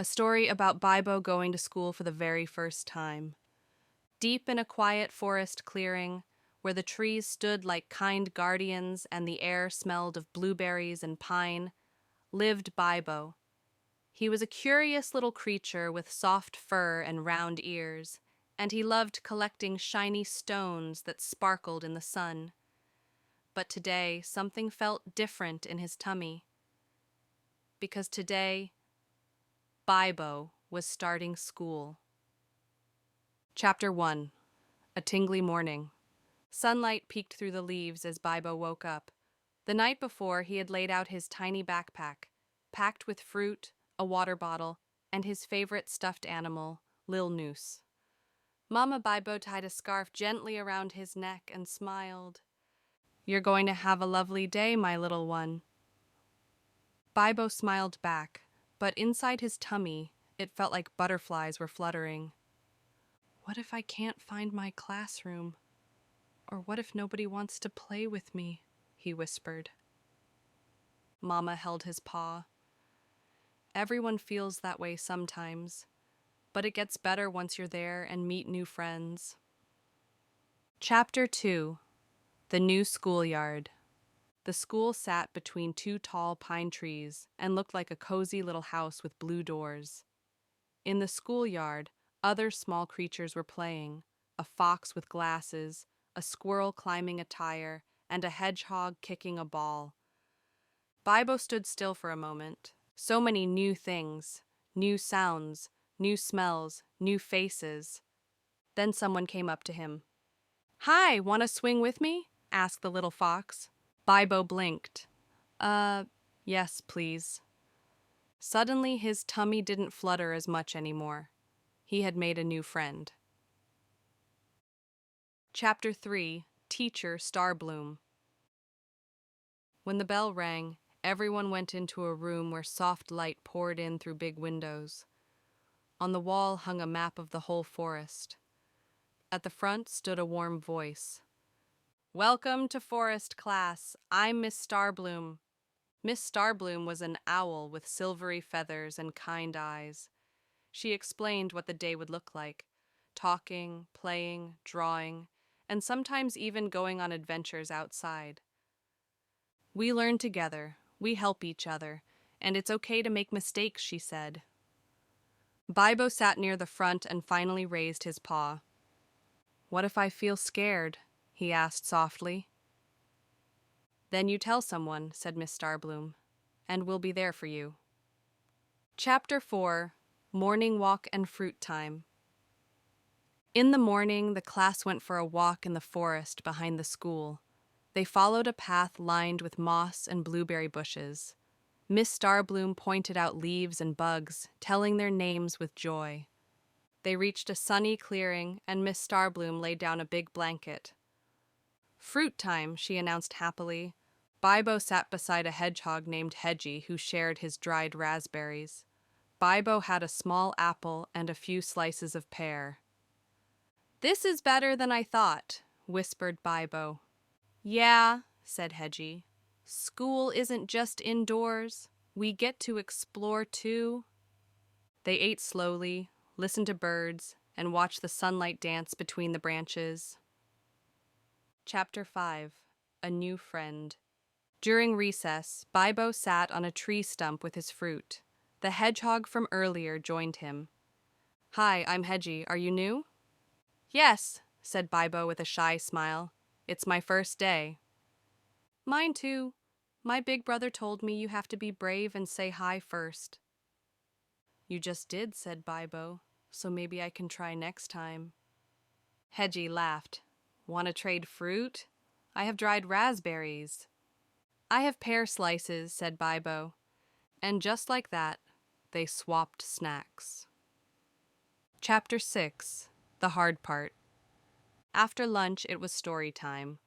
a story about Bybo going to school for the very first time. Deep in a quiet forest clearing, where the trees stood like kind guardians and the air smelled of blueberries and pine, lived Bybo. He was a curious little creature with soft fur and round ears, and he loved collecting shiny stones that sparkled in the sun. But today, something felt different in his tummy. Because today, Bybo was starting school. Chapter 1. A tingly morning. Sunlight peeked through the leaves as Bybo woke up. The night before, he had laid out his tiny backpack, packed with fruit, a water bottle, and his favorite stuffed animal, Lil Noose. Mama Bybo tied a scarf gently around his neck and smiled. "You're going to have a lovely day, my little one." Bybo smiled back, but inside his tummy, it felt like butterflies were fluttering. What if I can't find my classroom? Or what if nobody wants to play with me? He whispered. Mama held his paw. Everyone feels that way sometimes, but it gets better once you're there and meet new friends. Chapter 2. The New Schoolyard. The school sat between two tall pine trees and looked like a cozy little house with blue doors. In the schoolyard, other small creatures were playing, a fox with glasses, a squirrel climbing a tire, and a hedgehog kicking a ball. Bybo stood still for a moment. So many new things, new sounds, new smells, new faces. Then someone came up to him. "Hi, want to swing with me?" asked the little fox. Bybo blinked. Yes, please." Suddenly, his tummy didn't flutter as much anymore. He had made a new friend. Chapter 3. Teacher Starbloom. When the bell rang, everyone went into a room where soft light poured in through big windows. On the wall hung a map of the whole forest. At the front stood a warm voice. "Welcome to forest class. I'm Miss Starbloom." Miss Starbloom was an owl with silvery feathers and kind eyes. She explained what the day would look like, talking, playing, drawing, and sometimes even going on adventures outside. "We learn together, we help each other, and it's okay to make mistakes," she said. Bybo sat near the front and finally raised his paw. "What if I feel scared?" he asked softly. "Then you tell someone," said Miss Starbloom, "and we'll be there for you." Chapter 4. Morning Walk and Fruit Time. In the morning, the class went for a walk in the forest behind the school. They followed a path lined with moss and blueberry bushes. Miss Starbloom pointed out leaves and bugs, telling their names with joy. They reached a sunny clearing, and Miss Starbloom laid down a big blanket. "Fruit time," she announced happily. Bybo sat beside a hedgehog named Hedgie, who shared his dried raspberries. Bybo had a small apple and a few slices of pear. "This is better than I thought," whispered Bybo. "Yeah," said Hedgie. "School isn't just indoors. We get to explore too." They ate slowly, listened to birds, and watched the sunlight dance between the branches. Chapter 5. A New Friend. During recess, Bybo sat on a tree stump with his fruit. The hedgehog from earlier joined him. "Hi, I'm Hedgie. Are you new?" "Yes," said Bybo with a shy smile. "It's my first day." "Mine too. My big brother told me you have to be brave and say hi first." "You just did," said Bybo, "so maybe I can try next time." Hedgie laughed. "Want to trade fruit? I have dried raspberries." "I have pear slices," said Bybo. And just like that, they swapped snacks. Chapter 6. The Hard Part. After lunch, it was story time.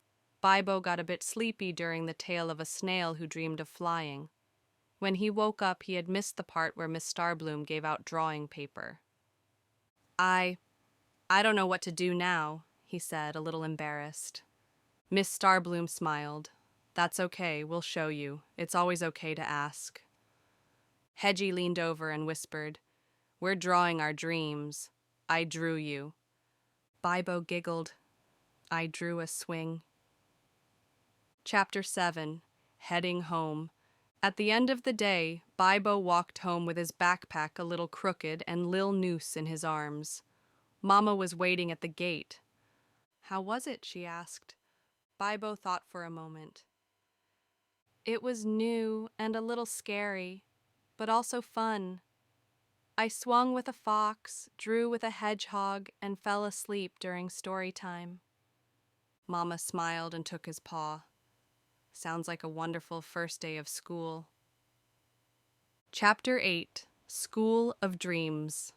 Bybo got a bit sleepy during the tale of a snail who dreamed of flying. When he woke up, he had missed the part where Miss Starbloom gave out drawing paper. I don't know what to do now," he said, a little embarrassed. Miss Starbloom smiled. "That's okay, we'll show you. It's always okay to ask." Hedgie leaned over and whispered, We're drawing our dreams. I drew you. Bybo giggled. I drew a swing. Chapter 7. Heading Home. At the end of the day, Bybo walked home with his backpack a little crooked and Lil Noose in his arms. Mama was waiting at the gate. How was it? She asked. Bybo thought for a moment. It was new and a little scary, but also fun. I swung with a fox, drew with a hedgehog, and fell asleep during story time. Mama smiled and took his paw. Sounds like a wonderful first day of school. Chapter 8. School of Dreams.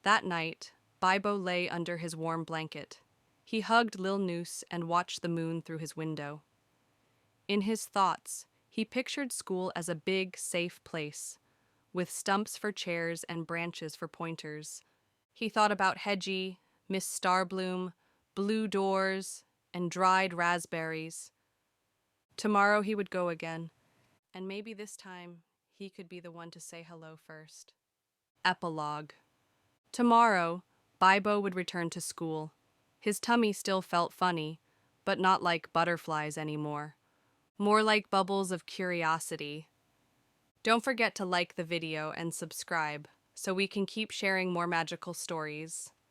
That night, Bybo lay under his warm blanket. He hugged Lil Noose and watched the moon through his window. In his thoughts, he pictured school as a big, safe place, with stumps for chairs and branches for pointers. He thought about Hedgie, Miss Starbloom, blue doors, and dried raspberries. Tomorrow he would go again, and maybe this time he could be the one to say hello first. Epilogue. Tomorrow, Bybo would return to school. His tummy still felt funny, but not like butterflies anymore. More like bubbles of curiosity. Don't forget to like the video and subscribe so we can keep sharing more magical stories.